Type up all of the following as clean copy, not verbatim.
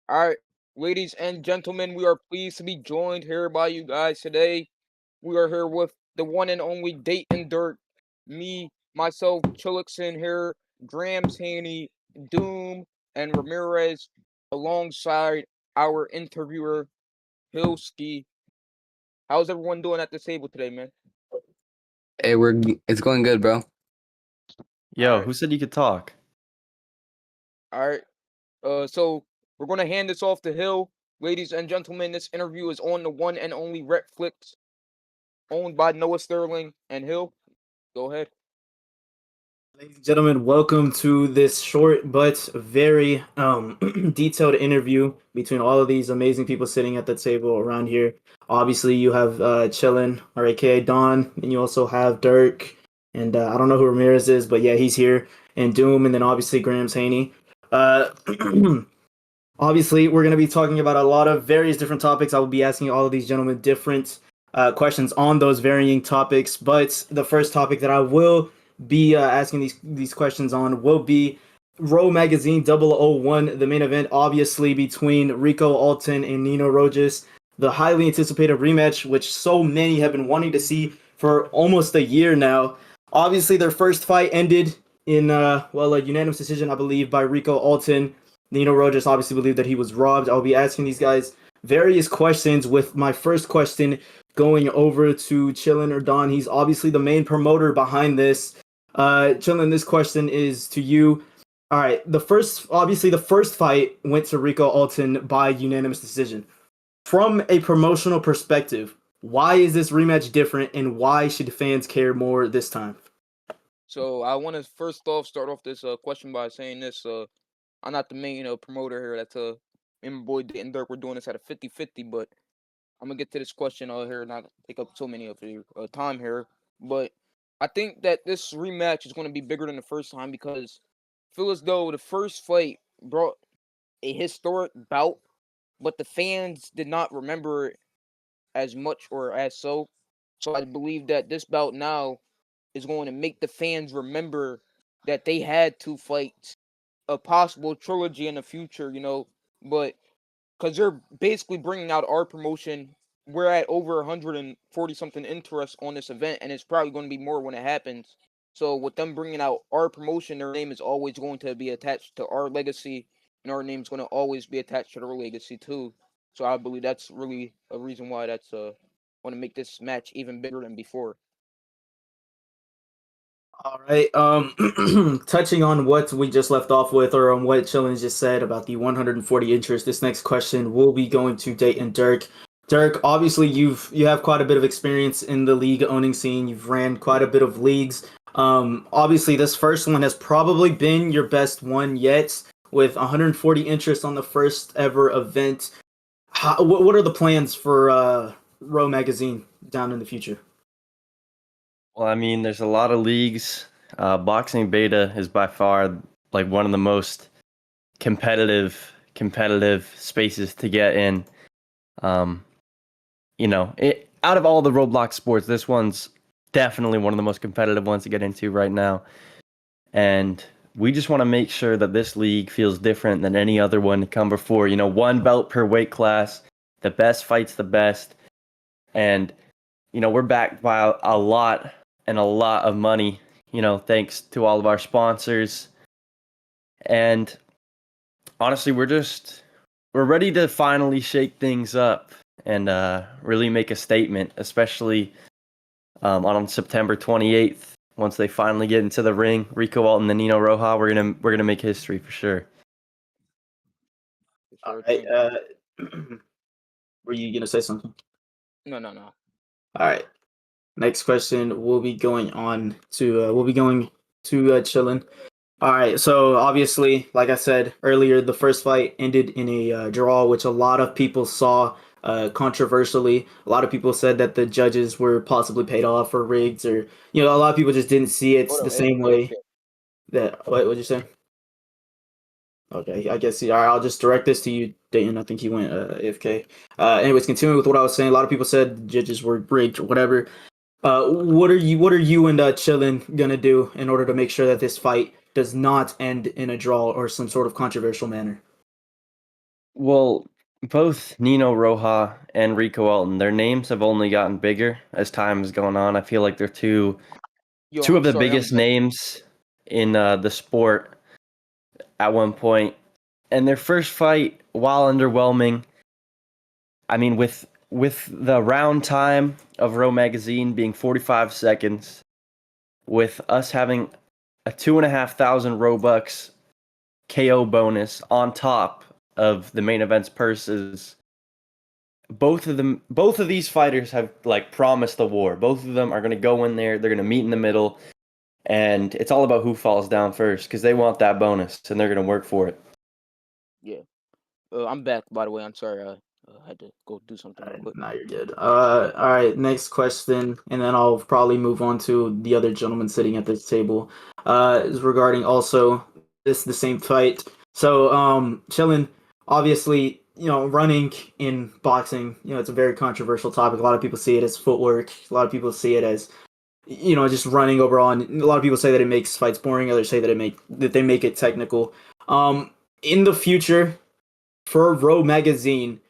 All right, ladies and gentlemen, we are pleased to be joined here by you guys today. We are here with the one and only Dayton Dirt, me, myself, Chillickson here, Grams Haney, Doom, and Ramirez, alongside our interviewer, Hilski. How's everyone doing at the table today, man? Hey, it's going good, bro. All Yo, right, who said you could talk? all right. So we're gonna hand this off to Hill. Ladies and gentlemen, this interview is on the one and only Retflix, owned by Noah Sterling and Hill. Go ahead. Ladies and gentlemen, welcome to this short but very detailed interview between all of these amazing people sitting at the table around here. Obviously, you have Chillin, or aka Don, and you also have Dirk, and I don't know who Ramirez is, but yeah, he's here, and Doom, and then obviously Grams Haney. Uh, Obviously, we're going to be talking about a lot of various different topics. I will be asking all of these gentlemen different questions on those varying topics. But the first topic that I will be asking these questions on will be Row Magazine 001, the main event, obviously between Rico Alton and Nino Rojas, the highly anticipated rematch, which so many have been wanting to see for almost a year now. Obviously, their first fight ended in a unanimous decision, I believe, by Rico Alton. Nino Rojas obviously believed that he was robbed. I'll be asking these guys various questions, with my first question going over to Chillin or Don. He's obviously the main promoter behind this. Chillin, this question is to you. All right, the first fight went to Rico Alton by unanimous decision. From a promotional perspective, why is this rematch different, and why should fans care more this time? So I want to first off start off this question by saying this. I'm not the main promoter here. That's me and my boy Dayton Dirk. We're doing this at a 50-50, but I'm gonna get to this question here, not take up so many of your time here. But I think that this rematch is going to be bigger than the first time because I feel as though the first fight brought a historic bout, but the fans did not remember it as much or as so. So I believe that this bout now is going to make the fans remember that they had two fights, a possible trilogy in the future, but because they're basically bringing out our promotion. We're at over 140 something interest on this event, and it's probably going to be more when it happens. So with them bringing out our promotion, their name is always going to be attached to our legacy, and our name's going to always be attached to their legacy too. So I believe that's really a reason why that's want to make this match even bigger than before. All right. Touching on what we just left off with, or on what Chillin just said about the 140 interest, this next question will be going to Dayton Dirk. Dirk, obviously you have quite a bit of experience in the league owning scene. You've ran quite a bit of leagues. Obviously this first one has probably been your best one yet, with 140 interest on the first ever event. What are the plans for Row Magazine down in the future? Well, I mean, there's a lot of leagues. Boxing beta is by far like one of the most competitive spaces to get in. Um, out of all the Roblox sports, this one's definitely one of the most competitive ones to get into right now. And we just want to make sure that this league feels different than any other one to come before. One belt per weight class, the best fights the best. And, we're backed by a lot of money, thanks to all of our sponsors. And honestly, we're ready to finally shake things up and really make a statement, especially on September 28th. Once they finally get into the ring, Rico Alton and Nino Roja, we're gonna make history for sure. All Sure right. thing. Were you gonna say something? No, no, no. All right. Next question will be going on to Chillin. All right. So obviously, like I said earlier, the first fight ended in a draw, which a lot of people saw controversially. A lot of people said that the judges were possibly paid off or rigged, or a lot of people just didn't see it Hold the on, same way. That what would you say? Okay, I guess. Yeah, I'll just direct this to you, Dayton. I think he went AFK. Anyways, continuing with what I was saying, a lot of people said the judges were rigged or whatever. What are you and Chillin gonna do in order to make sure that this fight does not end in a draw or some sort of controversial manner? Well, both Nino Roja and Rico Elton, their names have only gotten bigger as time has gone on. I feel like they're Yo, two I'm of the sorry. biggest names in the sport at one point. And their first fight, while underwhelming, I mean, with the round time of Row Magazine being 45 seconds, with us having a 2,500 Robux KO bonus on top of the main event's purses. Both of these fighters have like promised the war. Both of them are going to go in there. They're going to meet in the middle, and it's all about who falls down first because they want that bonus and they're going to work for it. Yeah. I'm back, by the way. I'm sorry. I had to go do something real quick. Now you're good. All right, next question, and then I'll probably move on to the other gentleman sitting at this table. Is regarding also the same fight. So, chilling. Obviously, running in boxing, it's a very controversial topic. A lot of people see it as footwork. A lot of people see it as, just running overall. And a lot of people say that it makes fights boring. Others say that they make it technical. In the future, for Row Magazine,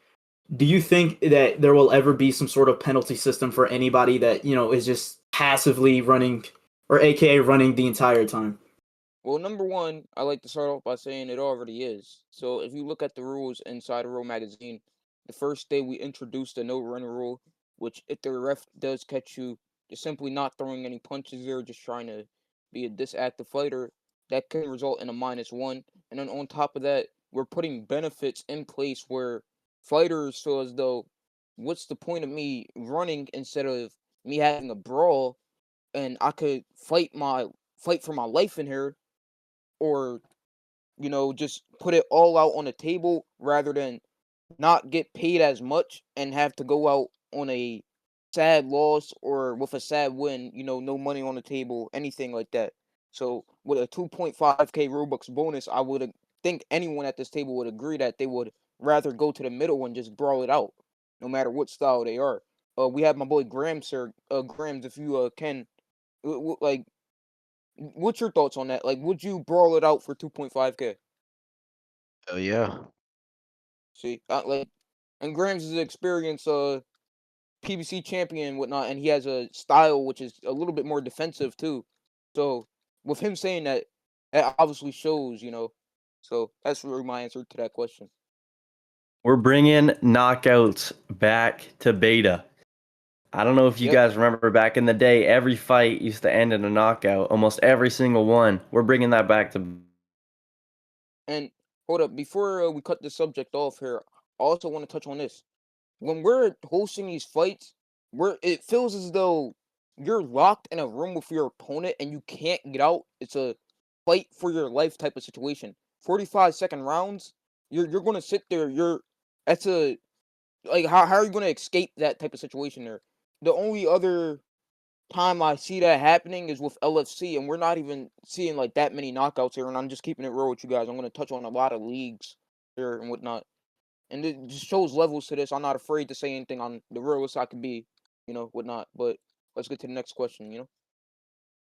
do you think that there will ever be some sort of penalty system for anybody that, is just passively running, or AKA running the entire time? Well, number one, I like to start off by saying it already is. So if you look at the rules inside of Row Magazine, the first day we introduced the no run rule, which if the ref does catch you, just simply not throwing any punches there, just trying to be a disactive fighter, that can result in a -1. And then on top of that, we're putting benefits in place where fighters feel as though, what's the point of me running instead of me having a brawl, and I could fight for my life in here, or just put it all out on the table rather than not get paid as much and have to go out on a sad loss or with a sad win, no money on the table, anything like that. So with a 2.5k Robux bonus, I would think anyone at this table would agree that they would rather go to the middle and just brawl it out, no matter what style they are. We have my boy Grams, sir. Grams, if you can, like, what's your thoughts on that? Like, would you brawl it out for 2.5k? Oh yeah. See, like, and Grams is an experienced PBC champion and whatnot, and he has a style which is a little bit more defensive too. So with him saying that, that obviously shows, So that's really my answer to that question. We're bringing knockouts back to beta. I don't know if you Yep. guys remember back in the day, every fight used to end in a knockout, almost every single one. We're bringing that back to. And hold up, before we cut the subject off here, I also want to touch on this. When we're hosting these fights, it feels as though you're locked in a room with your opponent and you can't get out. It's a fight for your life type of situation. 45-second rounds, you're gonna sit there. That's a like how are you gonna escape that type of situation there? The only other time I see that happening is with LFC, and we're not even seeing like that many knockouts here. And I'm just keeping it real with you guys. I'm gonna touch on a lot of leagues here and whatnot, and it just shows levels to this. I'm not afraid to say anything on the realest I could be, whatnot. But let's get to the next question.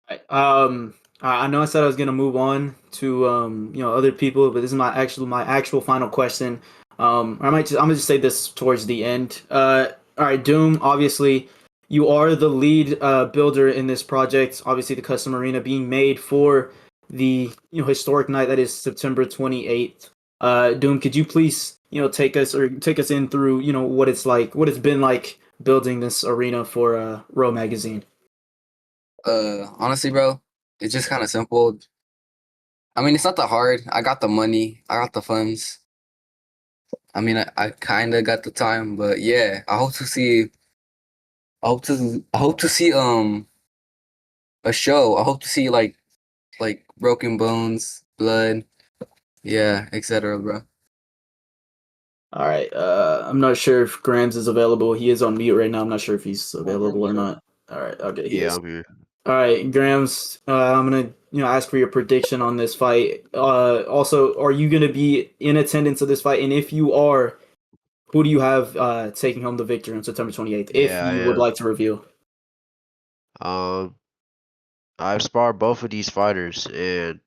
Right. I know I said I was gonna move on to other people, but this is my actual final question. I'm gonna just say this towards the end. All right, Doom. Obviously, you are the lead builder in this project. Obviously, the custom arena being made for the historic night that is September 28th. Doom, could you please take us in through what it's been like building this arena for Row Magazine? Honestly, bro, it's just kind of simple. I mean, it's not that hard. I got the money. I got the funds. I mean, I kind of got the time, but yeah, I hope to see a show. I hope to see like broken bones, blood, yeah, etc., bro. All right. I'm not sure if Grams is available. He is on mute right now. I'm not sure if he's Oh, available or sir. not. All right. Okay, he Yeah, is. I'm here. All right, Grams. I'm gonna ask for your prediction on this fight. Also, are you gonna be in attendance of this fight? And if you are, who do you have taking home the victory on September 28th? If Yeah, I you would am. like to reveal. Um, I've sparred both of these fighters, and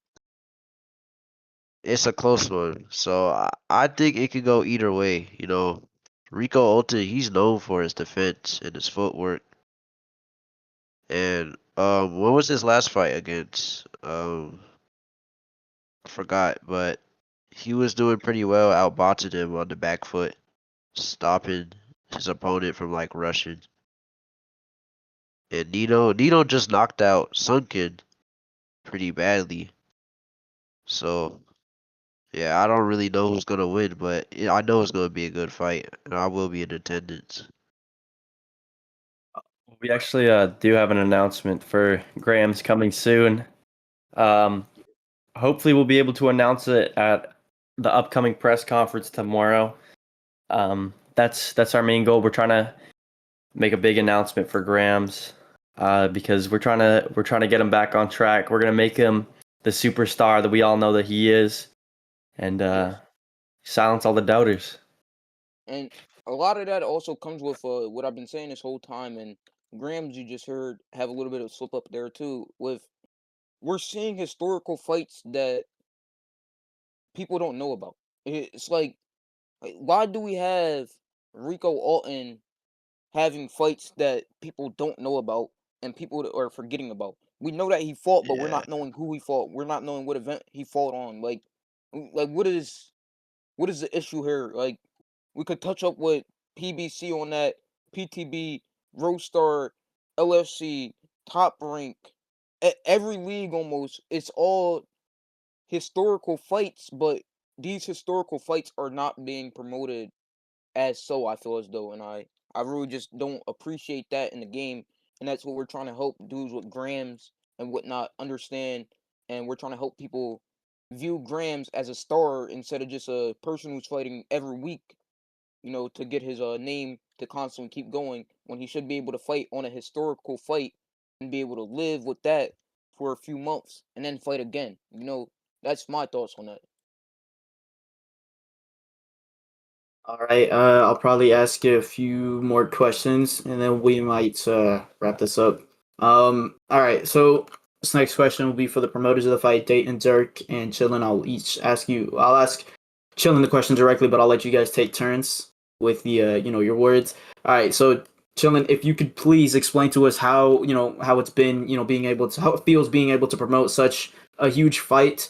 it's a close one. So I think it could go either way. Rico Alton, he's known for his defense and his footwork. And what was his last fight against? I forgot, but he was doing pretty well, outboxing him on the back foot, stopping his opponent from like rushing. And Nino just knocked out Sunken pretty badly. So yeah, I don't really know who's gonna win, but I know it's gonna be a good fight, and I will be in attendance. We actually do have an announcement for Graham's coming soon. Um, hopefully, we'll be able to announce it at the upcoming press conference tomorrow. That's our main goal. We're trying to make a big announcement for Graham's because we're trying to get him back on track. We're gonna make him the superstar that we all know that he is, and Yes. silence all the doubters. And a lot of that also comes with what I've been saying this whole time, and Grams, you just heard, have a little bit of slip up there too. With we're seeing historical fights that people don't know about. It's like, why do we have Rico Alton having fights that people don't know about and people that are forgetting about? We know that he fought, but we're Yeah, not knowing who he fought. We're not knowing what event he fought on. Like what is the issue here? Like, we could touch up with PBC on that, PTB, Roadstar, LFC, Top Rank, every league almost. It's all historical fights, but these historical fights are not being promoted as so. I feel as though, and I really just don't appreciate that in the game, and that's what we're trying to help dudes with Grams and whatnot understand, and we're trying to help people view Grams as a star instead of just a person who's fighting every week, to get his name to constantly keep going when he should be able to fight on a historical fight and be able to live with that for a few months and then fight again. That's my thoughts on that. All right, I'll probably ask you a few more questions, and then we might wrap this up. All right, so this next question will be for the promoters of the fight, Dayton, Dirk, and Chillin. I'll ask Chillin the question directly, but I'll let you guys take turns with the your words. All right, so Chillin, if you could please explain to us how it's been, how it feels being able to promote such a huge fight.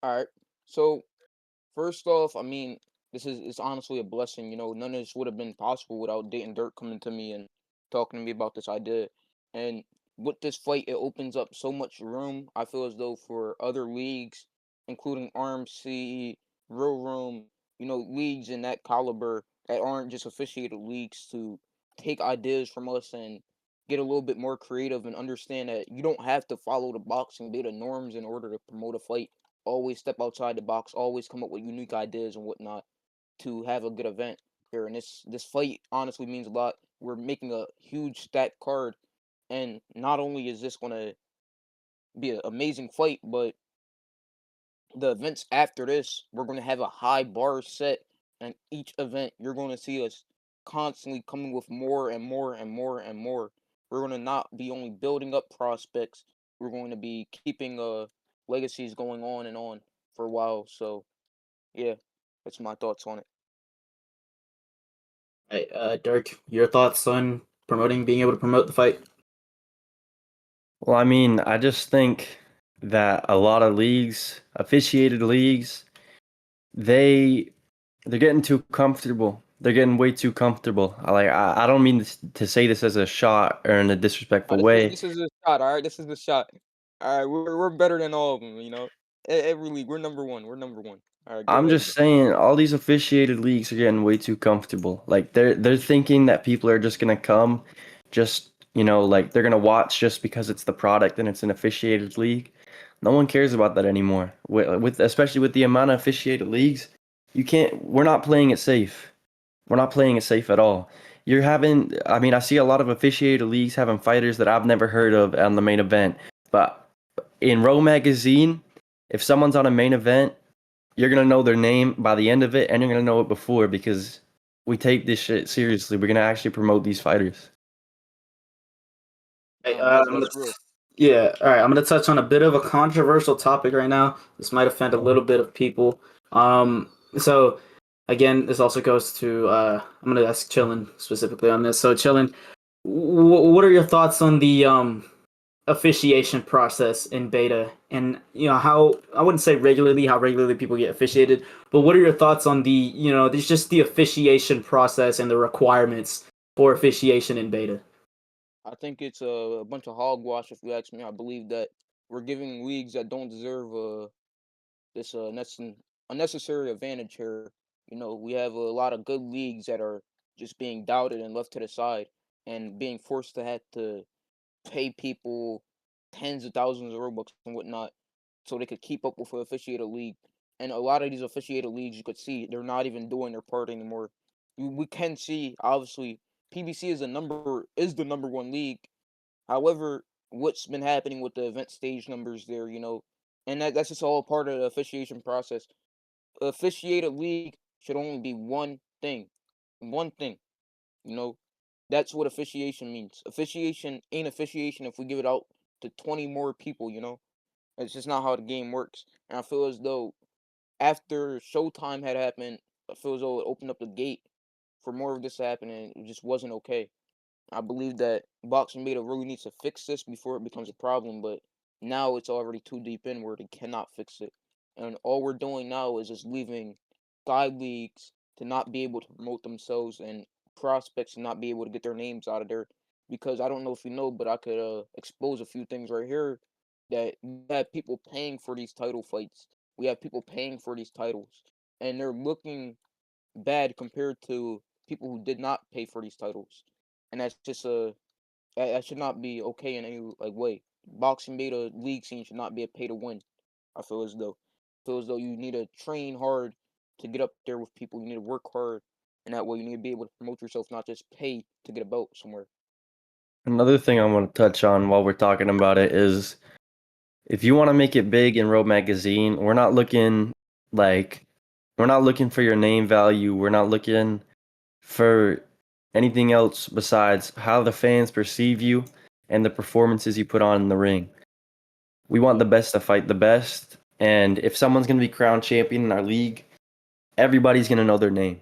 All right. So first off, I mean, this is it's honestly a blessing. None of this would have been possible without Dayton Dirk coming to me and talking to me about this idea. And with this fight, it opens up so much room. I feel as though for other leagues, including RMC, Real Room, leagues in that caliber that aren't just officiated leagues to take ideas from us and get a little bit more creative and understand that you don't have to follow the boxing data norms in order to promote a fight. Always step outside the box, always come up with unique ideas and whatnot to have a good event here. And this fight honestly means a lot. We're making a huge stacked card, and not only is this gonna be an amazing fight, but the events after this, we're gonna have a high bar set, and each event you're gonna see us constantly coming with more and more and more and more. We're gonna not be only building up prospects, we're going to be keeping legacies going on and on for a while. So yeah, that's my thoughts on it. Hey, Dirk, your thoughts on being able to promote the fight? Well, I mean, I just think that a lot of leagues, officiated leagues, they they're getting too comfortable. They're getting way too comfortable. I don't mean to say this as a shot or in a disrespectful This is way. this is the shot. All right, this is the shot. All right, we're better than all of them. Every league, we're number one. We're number one. All right, go I'm ahead. just saying all these officiated leagues are getting way too comfortable. Like they're thinking that people are just gonna come, just like they're gonna watch just because it's the product and it's an officiated league. No one cares about that anymore. With especially with the amount of officiated leagues, you can't. We're not playing it safe. We're not playing it safe at all. You're having. I mean, I see a lot of officiated leagues having fighters that I've never heard of on the main event. But in Row Magazine, if someone's on a main event, you're gonna know their name by the end of it, and you're gonna know it before because we take this shit seriously. We're gonna actually promote these fighters. Hey, That's real. Yeah, all right. I'm going to touch on a bit of a controversial topic right now. This might offend a little bit of people. So again, this also goes to I'm going to ask Chillin specifically on this. So Chillin, what are your thoughts on the officiation process in beta, and how, I wouldn't say regularly, how regularly people get officiated, but what are your thoughts on the there's just the officiation process and the requirements for officiation in beta? I think it's a bunch of hogwash, if you ask me. I believe that we're giving leagues that don't deserve this unnecessary advantage here. We have a lot of good leagues that are just being doubted and left to the side, and being forced to have to pay people tens of thousands of Robux and whatnot so they could keep up with an officiated league. And a lot of these officiated leagues, you could see they're not even doing their part anymore. We can see, obviously, PBC is the number one league. However, what's been happening with the event stage numbers there, and that's just all part of the officiation process. Officiated league should only be one thing. You know, that's what officiation means. Officiation ain't officiation if we give it out to 20 more people. It's just not how the game works. And I feel as though after Showtime had happened, I feel as though it opened up the gate for more of this to happen, and it just wasn't okay. I believe that boxing beta really needs to fix this before it becomes a problem, but now it's already too deep in where they cannot fix it. And all we're doing now is just leaving side leagues to not be able to promote themselves, and prospects to not be able to get their names out of there. Because I don't know if you know, but I could expose a few things right here, that we have people paying for these title fights. We have people paying for these titles, and they're looking bad compared to people who did not pay for these titles, and that's just that should not be okay in any way. Boxing beta league scene should not be a pay to win. I feel as though you need to train hard to get up there with people. You need to work hard, and that way you need to be able to promote yourself, not just pay to get a belt somewhere. Another thing I want to touch on while we're talking about it is if you want to make it big in Road Magazine, like we're not looking for your name value. We're not looking for anything else besides how the fans perceive you and the performances you put on in the ring. We want the best to fight the best, and if someone's going to be crowned champion in our league, everybody's going to know their name.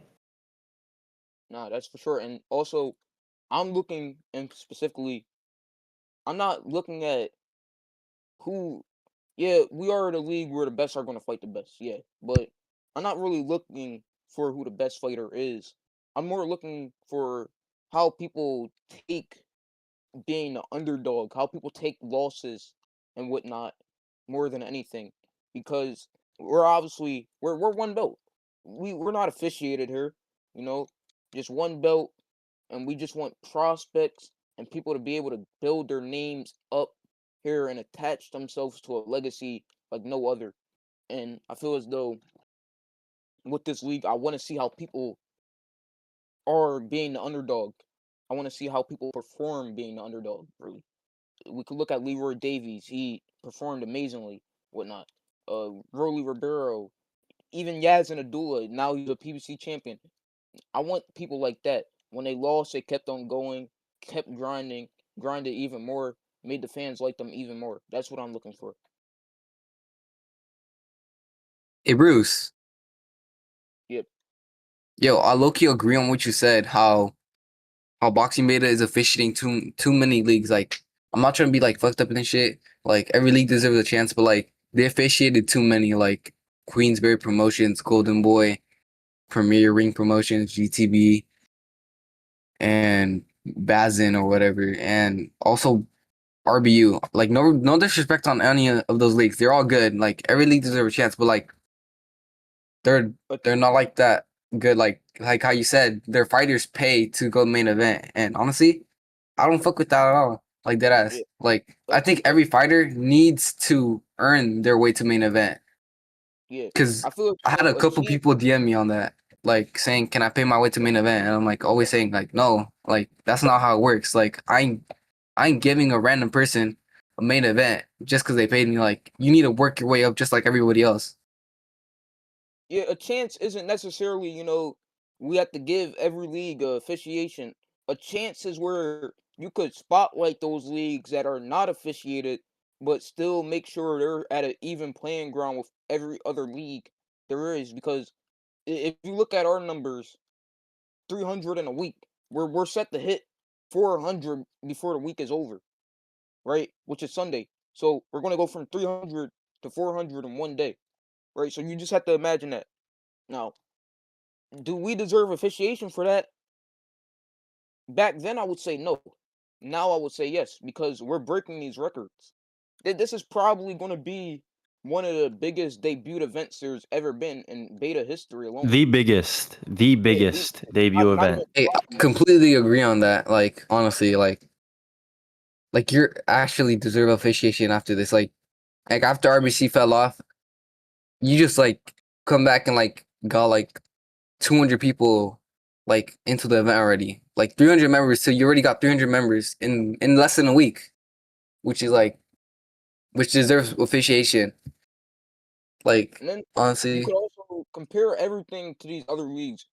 Nah, that's for sure. And also, I'm looking, and specifically, I'm not looking at who. Yeah, we are in a league where the best are going to fight the best. Yeah, but I'm not really looking for who the best fighter is. I'm more looking for how people take being the underdog, how people take losses and whatnot more than anything. Because we're one belt. We're not officiated here, you know, just one belt, and we just want prospects and people to be able to build their names up here and attach themselves to a legacy like no other. And I feel as though with this league, I want to see how people are being the underdog. I want to see how people perform being the underdog, really. We could look at Leroy Davies. He performed amazingly, whatnot. Rolly Ribeiro, even Yaz and Adula. Now he's a PBC champion. I want people like that. When they lost, they kept on going, kept grinded even more, made the fans like them even more. That's what I'm looking for. Hey Bruce, Yep. yo, I low-key agree on what you said, how boxing beta is officiating too many leagues. Like, I'm not trying to be like fucked up and shit. Like, every league deserves a chance, but like they officiated too many, like Queensberry Promotions, Golden Boy, Premier Ring Promotions, GTB, and Bazin or whatever, and also RBU. Like, no disrespect on any of those leagues. They're all good. Like, every league deserves a chance, but like they're But they're not like that good. Like how you said, their fighters pay to go main event, and honestly, I don't fuck with that at all. Like dead yeah, ass. Like uh, I think uh, every fighter needs to earn their way to main event. yeah. Cause I feel I had a a couple champ. people DM me on that, like saying, "Can I pay my way to main event?" And I'm like always saying like, "No, like that's not how it works. Like I ain't giving a random person a main event just because they paid me. Like you need to work your way up just like everybody else." Yeah, a chance isn't necessarily, we have to give every league a officiation. A chance is where you could spotlight those leagues that are not officiated, but still make sure they're at an even playing ground with every other league there is. Because if you look at our numbers, 300 in a week, we're set to hit 400 before the week is over, right? Which is Sunday. So we're gonna go from 300 to 400 in one day, right? So you just have to imagine that. Now, do we deserve officiation for that? Back then, I would say no. Now I would say yes because we're breaking these records. This is probably going to be one of the biggest debut events there's ever been in beta history alone. The Yeah, biggest debut not even event. Hey, I probably. completely agree on that. Like honestly, like you're actually deserve officiation after this. Like after RBC fell off, you just like come back and like got like 200 people like into the event already. Like 300 members, so you already got 300 members in less than a week, which is like which deserves officiation. Like And then you honestly, could also compare everything to these other leagues.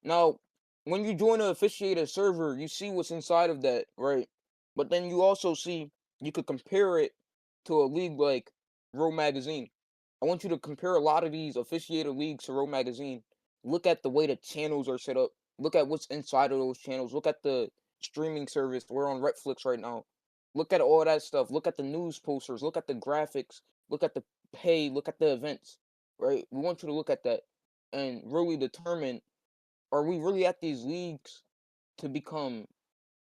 Now, when you join a officiated server, you see what's inside of that, right? But then you also see you could compare it to a league like Row Magazine. I want you to compare a lot of these officiated leagues to Row Magazine. Look at the way the channels are set up. Look at what's inside of those channels. Look at the streaming service. We're on Retflix right now. Look at all that stuff. Look at the news posters. Look at the graphics. Look at the pay. Look at the events. Right? We want you to look at that and really determine, are we really at these leagues to become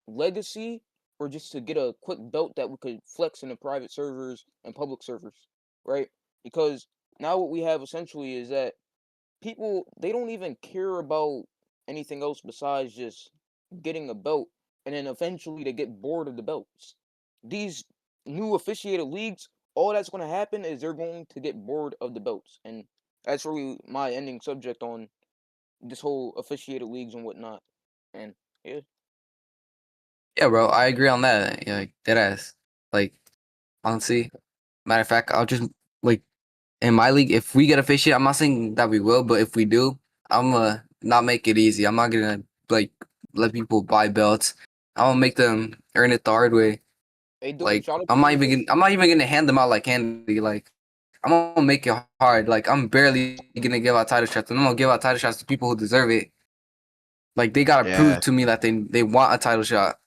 legacy or just to get a quick belt that we could flex in the private servers and public servers, right? Because now what we have essentially is that people, they don't even care about anything else besides just getting a belt, and then eventually they get bored of the belts. These new officiated leagues, all that's going to happen is they're going to get bored of the belts, and that's really my ending subject on this whole officiated leagues and whatnot. And yeah, yeah, bro, I agree on that. Yeah, like dead ass. Like honestly, matter of fact, I'll just like in my league, if we get officiated, I'm not saying that we will, but if we do, I'm gonna not make it easy. I'm not gonna like let people buy belts. I'm gonna make them earn it the hard way. hey, Doom, Like shout out to you too. I'm not even gonna hand them out like candy. Like I'm gonna make it hard. Like I'm barely gonna give out title shots, and I'm gonna give out title shots to people who deserve it. Like they gotta prove Yeah. to me that they want a title shot.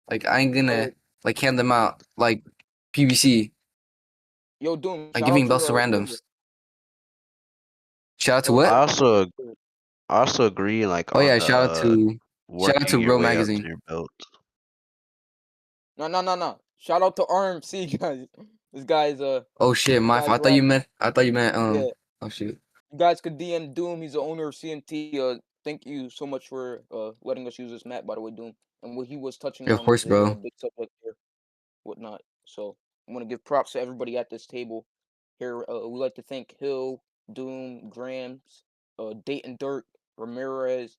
Like I ain't Hey, gonna like hand them out like PBC, yo, Doom, like shout out giving to belts to Server. randoms. Shout out to Yo, I what? shout out to also Server. I also agree like Oh on yeah, the shout out working to your Bro way up to Magazine. your belt. No, no, no, no. Shout out to RMC guys. This guy's Oh shit, this my guy's fault. rap. I thought you meant Yeah, oh shoot. you guys could DM Doom. He's the owner of CMT. Thank you so much for letting us use this map, by the way, Doom. And what he was touching Yeah, of on course, is a bro. big subject here, whatnot. So I want to give props to everybody at this table here. We like to thank Hill, Doom, Grams, Dayton Dirt, Ramirez,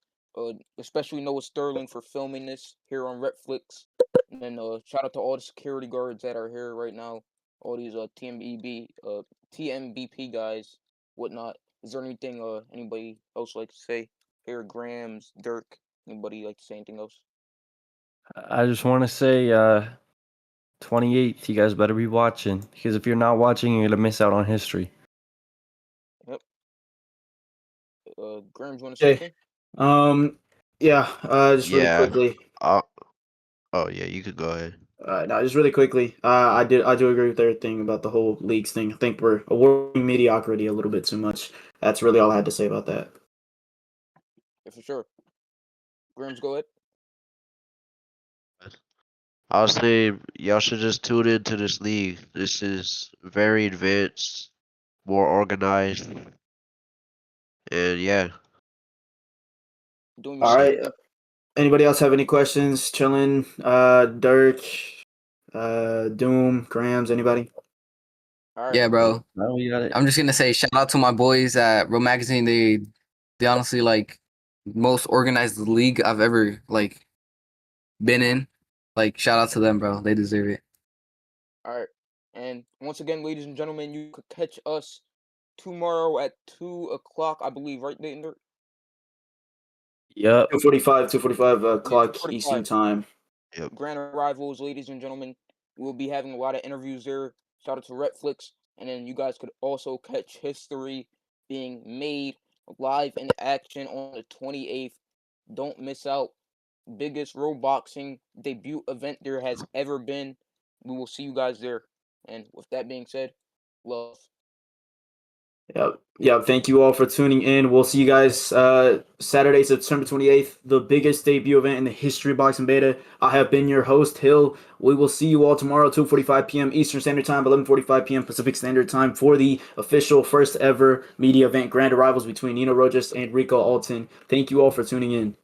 especially Noah Sterling for filming this here on Retflix. And then shout out to all the security guards that are here right now. All these TMBP guys, whatnot. Is there anything anybody else like to say? Here, Grams, Dirk. Anybody like to say anything else? I just want to say, 28th, you guys better be watching because if you're not watching, you're gonna miss out on history. Yep. Grams, want to say Okay. anything? Yeah. Just really Yeah. quickly. I, oh yeah, you could go ahead. No, just really quickly. I do agree with everything about the whole leagues thing. I think we're awarding mediocrity a little bit too much. That's really all I had to say about that. Yeah, for sure. Grams, go ahead. I was saying y'all should just tune into this league. This is very advanced, more organized, and yeah. Doom, you All want to say So right. anything? Anybody else have any questions? Chilling. Dirk. Doom. Grams. Anybody? All right. Yeah, bro. No, you got it. I'm just gonna say shout out to my boys at Bro Magazine. They honestly like most organized league I've ever like been in. Like shout out to them, bro. They deserve it. All right. And once again, ladies and gentlemen, you could catch us tomorrow at 2 o'clock, I believe, right, Dayton? Yep. 2:45. 2:45 Yeah, clock Eastern 2:45. time. Yep. Grand Rivals, ladies and gentlemen. We'll be having a lot of interviews there. Shout out to Retflix. And then you guys could also catch history being made live in action on the 28th. Don't miss out. Biggest road boxing debut event there has ever been. We will see you guys there. And with that being said, love. Yep. Yep. Thank you all for tuning in. We'll see you guys Saturday, September 28th, the biggest debut event in the history of boxing beta. I have been your host, Hill. We will see you all tomorrow, 2:45 p.m. Eastern Standard Time, 11:45 p.m. Pacific Standard Time for the official first ever media event, Grand Arrivals between Nino Rojas and Rico Alton. Thank you all for tuning in.